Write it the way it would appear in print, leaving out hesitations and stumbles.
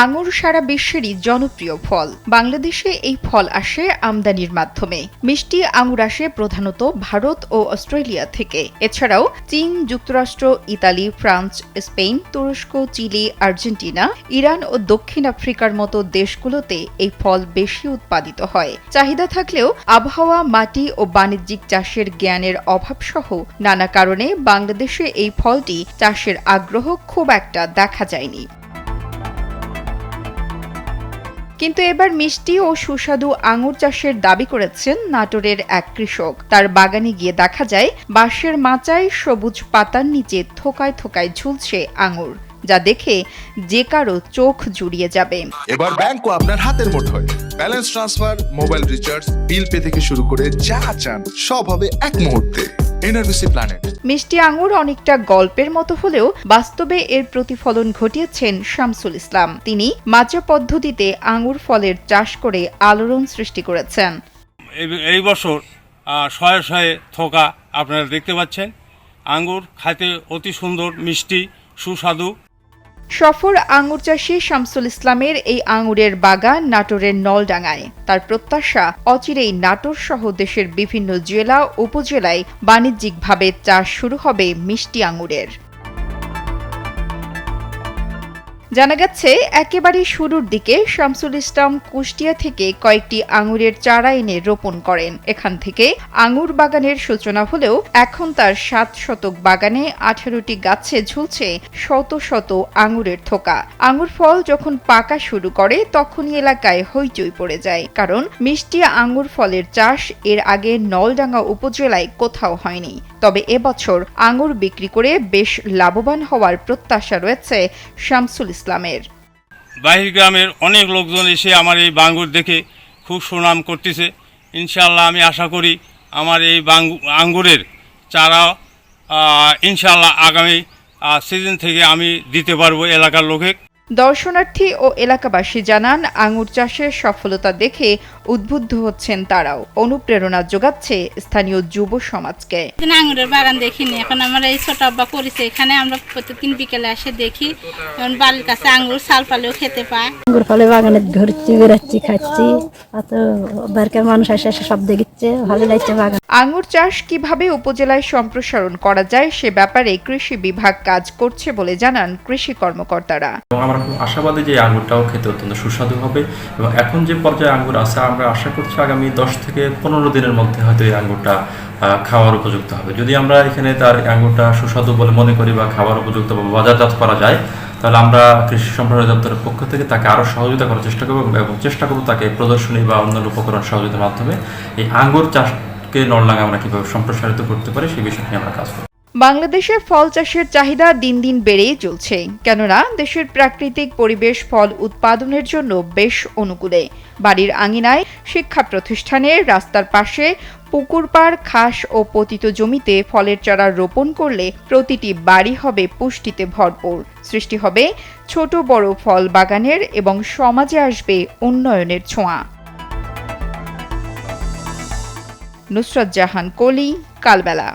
আঙুর সারা বিশ্বেরই জনপ্রিয় ফল। বাংলাদেশে এই ফল আসে আমদানির মাধ্যমে। মিষ্টি আঙুর আসে প্রধানত ভারত ও অস্ট্রেলিয়া থেকে। এছাড়াও চীন, যুক্তরাষ্ট্র, ইতালি, ফ্রান্স, স্পেন, তুরস্ক, চিলি, আর্জেন্টিনা, ইরান ও দক্ষিণ আফ্রিকার মতো দেশগুলোতে এই ফল বেশি উৎপাদিত হয়। চাহিদা থাকলেও আবহাওয়া, মাটি ও বাণিজ্যিক চাষের জ্ঞানের অভাবসহ নানা কারণে বাংলাদেশে এই ফলটি চাষের আগ্রহ খুব একটা দেখা যায়নি। কিন্তু এবার মিষ্টি ও সুস্বাদু আঙুর চাষের দাবি করেছেন নাটোরের এক কৃষক। তার বাগানে গিয়ে দেখা যায় বাঁশের মাচায় সবুজ পাতার নিচে থোকায় থোকায় ঝুলছে আঙুর, যা দেখে যে কারো চোখ জুড়িয়ে যাবে। এবার ব্যাংকও আপনার হাতের মুঠোয়। Balance transfer, mobile recharge, bill pay থেকে শুরু করে যা চান সব হবে এক মুহূর্তে। NRBC planet. মিষ্টি আঙুর অনেকটা গল্পের মতো হলেও বাস্তবে এর প্রতিফলন ঘটিয়েছেন শামসুল ইসলাম। তিনি মাচা পদ্ধতিতে আঙুর ফলের চাষ করে আলোড়ন সৃষ্টি করেছেন। এই বছর শয়ে শয়ে থোকা আপনারা দেখতে পাচ্ছেন। আঙ্গুর খাইতে অতি সুন্দর, মিষ্টি, সুস্বাদু। সফর আঙুর চাষী শামসুল ইসলামের এই আঙুরের বাগান নাটোরের নলডাঙ্গায়। তার প্রত্যাশা, অচিরেই নাটোর সহ দেশের বিভিন্ন জেলা উপজেলায় বাণিজ্যিকভাবে চাষ শুরু হবে মিষ্টি আঙুরের। জানা গেছে, একেবারে শুরুর দিকে শামসুল ইসলাম কুষ্টিয়া থেকে কয়েকটি আঙুরের চারা এনে রোপণ করেন। এখান থেকে আঙুর বাগানের সূচনা হলেও এখন তার ৭ শতক বাগানে ১৮টি গাছে ঝুলছে শত শত আঙুরের থোকা। আঙুর ফল যখন পাকা শুরু করে তখনই এলাকায় হইচই পড়ে যায়, কারণ মিষ্টি আঙুর ফলের চাষ এর আগে নলডাঙ্গা উপজেলায় কোথাও হয়নি। তবে এবছর আঙুর বিক্রি করে বেশ লাভবান হওয়ার প্রত্যাশা রয়েছে শামসুল ইসলামের। বাহির গ্রামের অনেক লোকজন এসে আমার এই আঙ্গুর দেখে খুব সুনাম করতেছে। ইনশাল্লাহ আমি আশা করি আমার এই আঙ্গুরের চারা ইনশাল্লাহ আগামী সিজন থেকে আমি দিতে পারবো এলাকার লোকে। দর্শনার্থী ও এলাকাবাসী জানান, আঙুর চাষের সফলতা দেখে উদ্বুদ্ধ হচ্ছেন তারাও। অনুপ্রেরণা যোগাচ্ছে স্থানীয় যুব সমাজকে। আঙুরের বাগান দেখিনি, এখন আমার এই ছোট আব্বা করেছে, এখানে আমরা প্রতিদিন বিকেলে এসে দেখি। এখন বাড়ির কাছে আঙুর সাল পালেও খেতে পায়। আঙুর ফলে বাগানে ঘুরছি, বেড়াচ্ছি, খাচ্ছি। অত বারকার মানুষ এসে সব দেখছে, ভালো লাগছে বাগান। আঙুর চাষ কিভাবে উপজেলায় সম্প্রসারণ করা যায় সে ব্যাপারে কৃষি বিভাগ কাজ করছে বলে জানান কৃষি কর্মকর্তারা। আমরা খুব আশাবাদী যে আঙুরটাও খেতে অত্যন্ত সুস্বাদু হবে এবং এখন যে পর্যায়ে আঙুর আছে আমরা আশা করছি আগামী ১০ থেকে ১৫ দিনের মধ্যে হয়তো এই আঙুরটা খাওয়ার উপযুক্ত হবে। যদি আমরা এখানে তার আঙুরটা সুস্বাদু বলে মনে করি বা খাওয়ার উপযুক্ত বা বাজারজাত করা যায়, তাহলে আমরা কৃষি সম্প্রসারণ দপ্তরের পক্ষ থেকে তাকে আরও সহযোগিতা করার চেষ্টা করব এবং চেষ্টা করব তাকে প্রদর্শনী বা অন্যান্য উপকরণ সহযোগিতার মাধ্যমে এই আঙুর চাষকে নলডাঙ্গা আমরা কীভাবে সম্প্রসারিত করতে পারি সেই বিষয়ে নিয়ে আমরা কাজ করব। বাংলাদেশে ফল চাষের চাহিদা দিন দিন বেড়েই চলছে, কেননা দেশের প্রাকৃতিক পরিবেশ ফল উৎপাদনের জন্য বেশ অনুকূলে। বাড়ির আঙিনায়, শিক্ষা প্রতিষ্ঠানে, রাস্তার পাশে, পুকুর পাড়, খাস ও পতিত জমিতে ফলের চারা রোপণ করলে প্রতিটি বাড়ি হবে পুষ্টিতে ভরপুর। সৃষ্টি হবে ছোট বড় ফল বাগানের এবং সমাজে আসবে উন্নয়নের ছোঁয়া। নুসরাত জাহান কলি, কালবেলা।